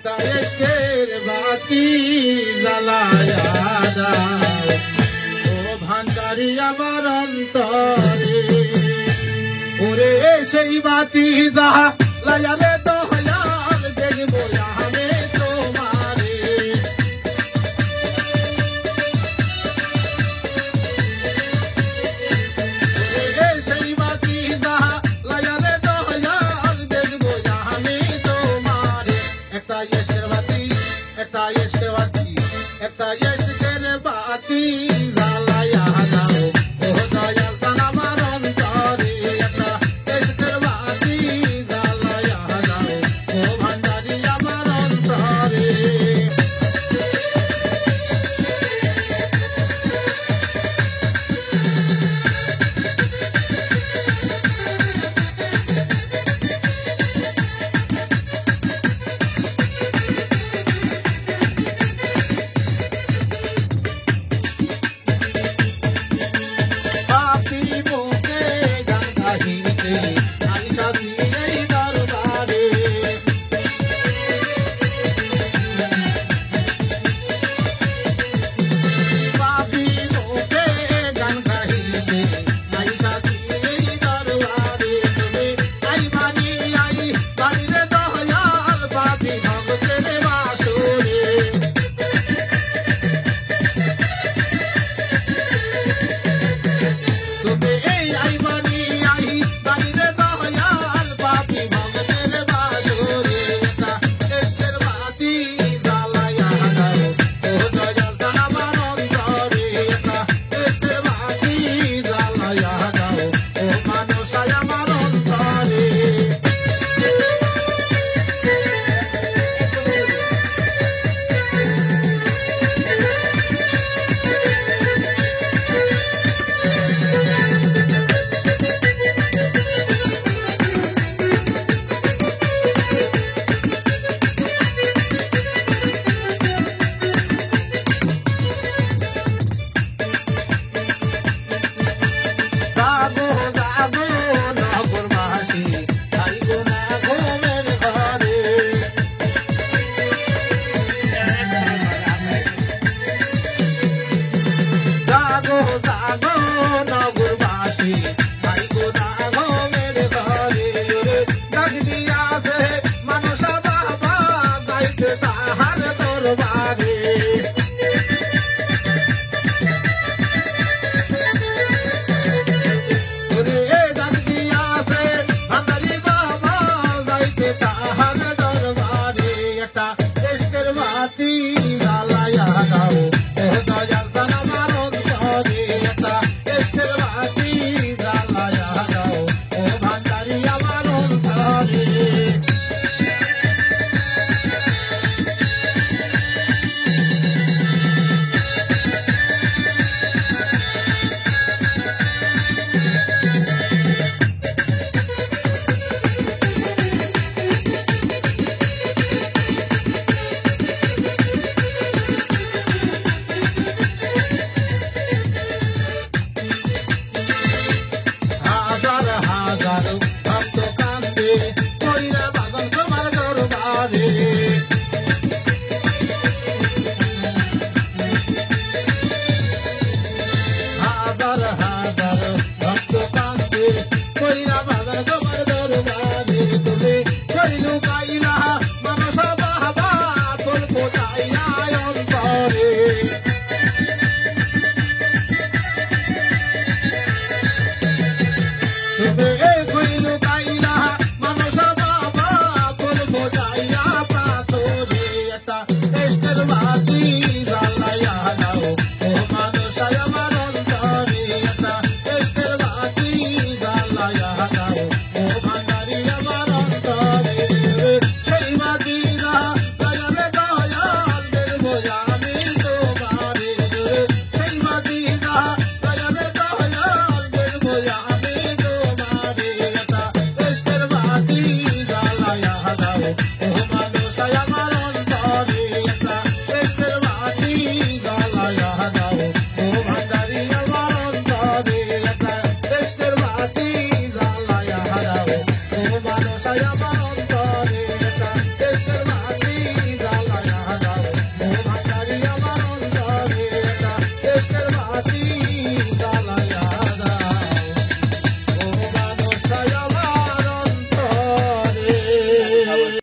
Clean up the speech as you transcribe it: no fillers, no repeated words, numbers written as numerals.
কায়েকের বাতি জ্বালায়া দাও ও ভান্ডারি আমার অন্তরে ওরে সেই বাতি জ্বালায়া রে দয়াল দেখবো আমি তোমারে ওরে সেই বাতি জ্বালায়া রে দয়াল দেখবো আমি তোমারে একটা ইশকের বাতি একটা ইশকের বাতি একটা ইশকের বাতি জ্বালায়া দাও ও দয়াল আমার অন্তরে একটা ইশকের বাতি জ্বালায়া দাও ও ভান্ডারি আমার অন্তরে তাহার দরবারে একটা ইশকের বাতি